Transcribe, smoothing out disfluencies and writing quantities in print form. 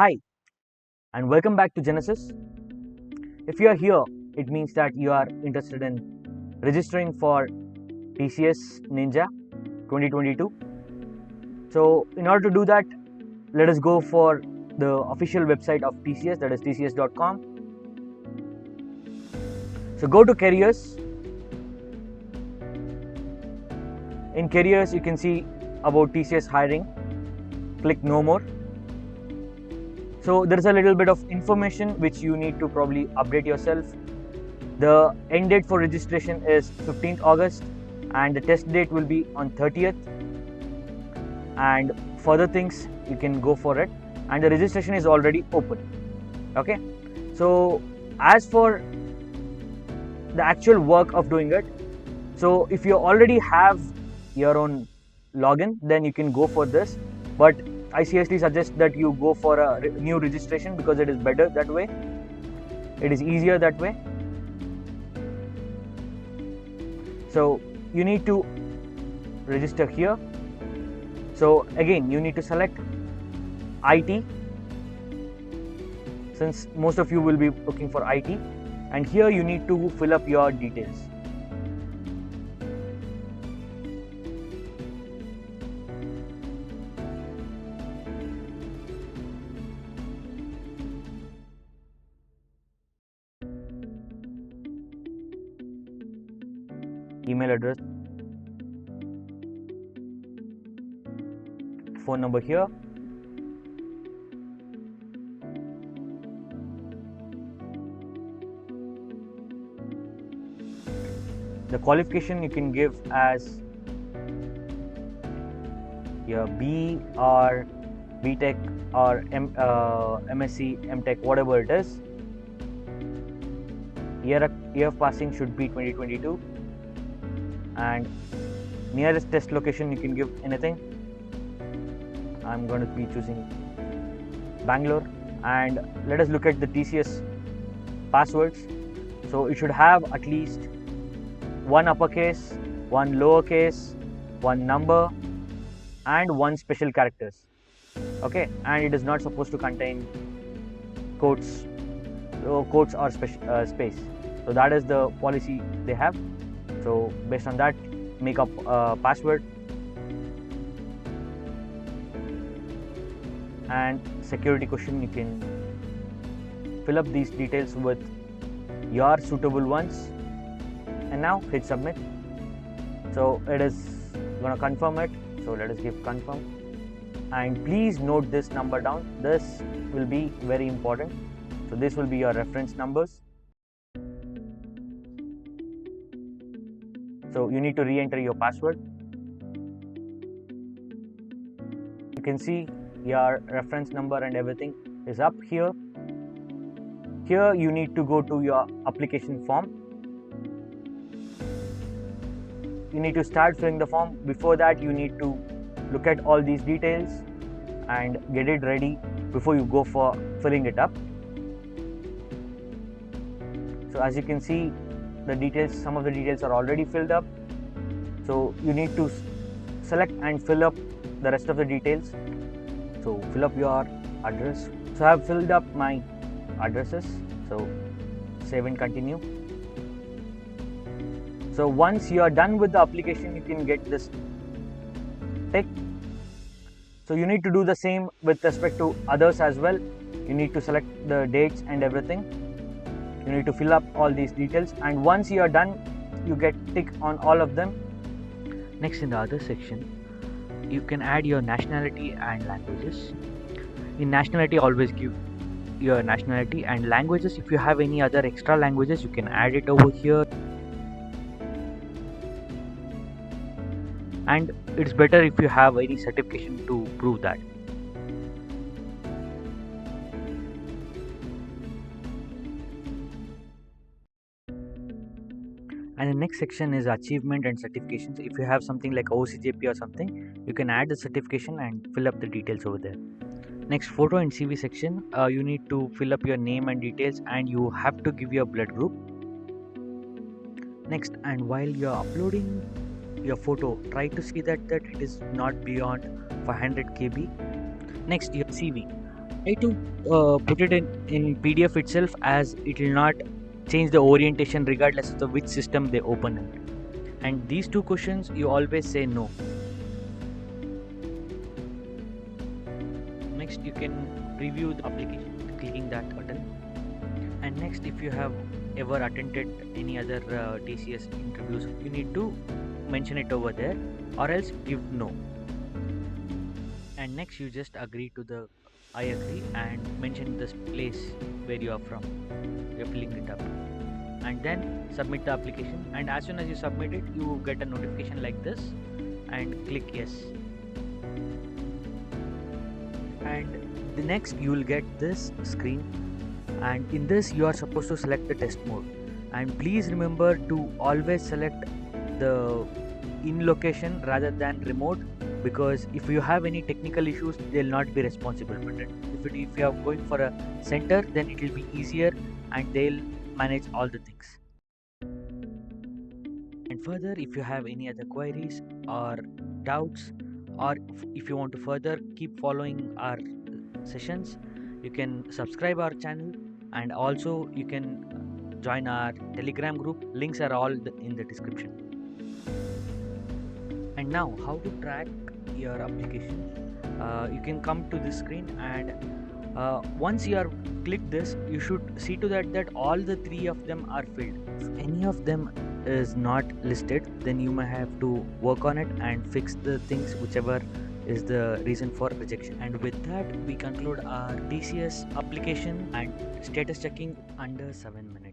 Hi, and welcome back to Genesis. If you are here, it means that you are interested in registering for TCS Ninja 2022. So, in order to do that, let us go for the official website of TCS, that is tcs.com. So, go to careers. In careers, you can see about TCS hiring. Click no more. So there is a little bit of information which you need to probably update yourself. The end date for registration is 15th August and the test date will be on 30th, and further things you can go for it, and the registration is already open. Okay, so as for the actual work of doing it, so if you already have your own login, then you can go for this, but I seriously suggest that you go for a new registration because it is better that way. It is easier that way. So you need to register here. So again, you need to select IT, since most of you will be looking for IT, and here you need to fill up your details. Email address, phone number here, the qualification you can give as your B or BTech or MSc, MTech, whatever it is. Year of passing should be 2022, and nearest test location you can give anything. I'm going to be choosing Bangalore, and let us look at the TCS passwords. So it should have at least one uppercase, one lowercase, one number, and one special characters. Okay, and it is not supposed to contain quotes or space. So that is the policy they have. So based on that, make up a password, and security question, you can fill up these details with your suitable ones, and now hit submit. So it is going to confirm it, so let us give confirm, and please note this number down. This will be very important. So this will be your reference numbers. So you need to re-enter your password. You can see your reference number and everything is up here. Here you need to go to your application form. You need to start filling the form. Before that, you need to look at all these details and get it ready before you go for filling it up. So as you can see, the details, some of the details are already filled up. So you need to select and fill up the rest of the details. So fill up your address. So I have filled up my addresses. So save and continue. So once you are done with the application, you can get this tick. So you need to do the same with respect to others as well. You need to select the dates and everything. You need to fill up all these details, and once you are done, you get tick on all of them. Next, in the other section, you can add your nationality and languages. In nationality, always give your nationality, and languages, if you have any other extra languages, you can add it over here. And it's better if you have any certification to prove that. And the next section is achievement and certifications. If you have something like OCJP or something, you can add the certification and fill up the details over there. Next, photo and CV section, you need to fill up your name and details, and you have to give your blood group. Next, and while you're uploading your photo, try to see that it is not beyond 500 KB. Next, your CV. Try to put it in PDF itself, as it will not change the orientation regardless of which system they open it. And these two questions you always say no. Next, you can preview the application clicking that button. And next, if you have ever attended any other TCS interviews, you need to mention it over there, or else give no. And next, you just agree to the I agree and mention this place where you are from. You're filling it up, and then submit the application. And as soon as you submit it, you get a notification like this, and click yes. And the next, you will get this screen, and in this you are supposed to select the test mode. And please remember to always select the in location rather than remote, because if you have any technical issues, they'll not be responsible for it. If you are going for a center, then it will be easier and they'll manage all the things. And further, if you have any other queries or doubts, or if you want to further keep following our sessions, you can subscribe our channel, and also you can join our Telegram group. Links are all in the description. And now, how to track your application? You can come to this screen, and once you are click this, you should see to that all the three of them are filled. If any of them is not listed, then you may have to work on it and fix the things whichever is the reason for rejection. And with that, we conclude our TCS application and status checking under 7 minutes.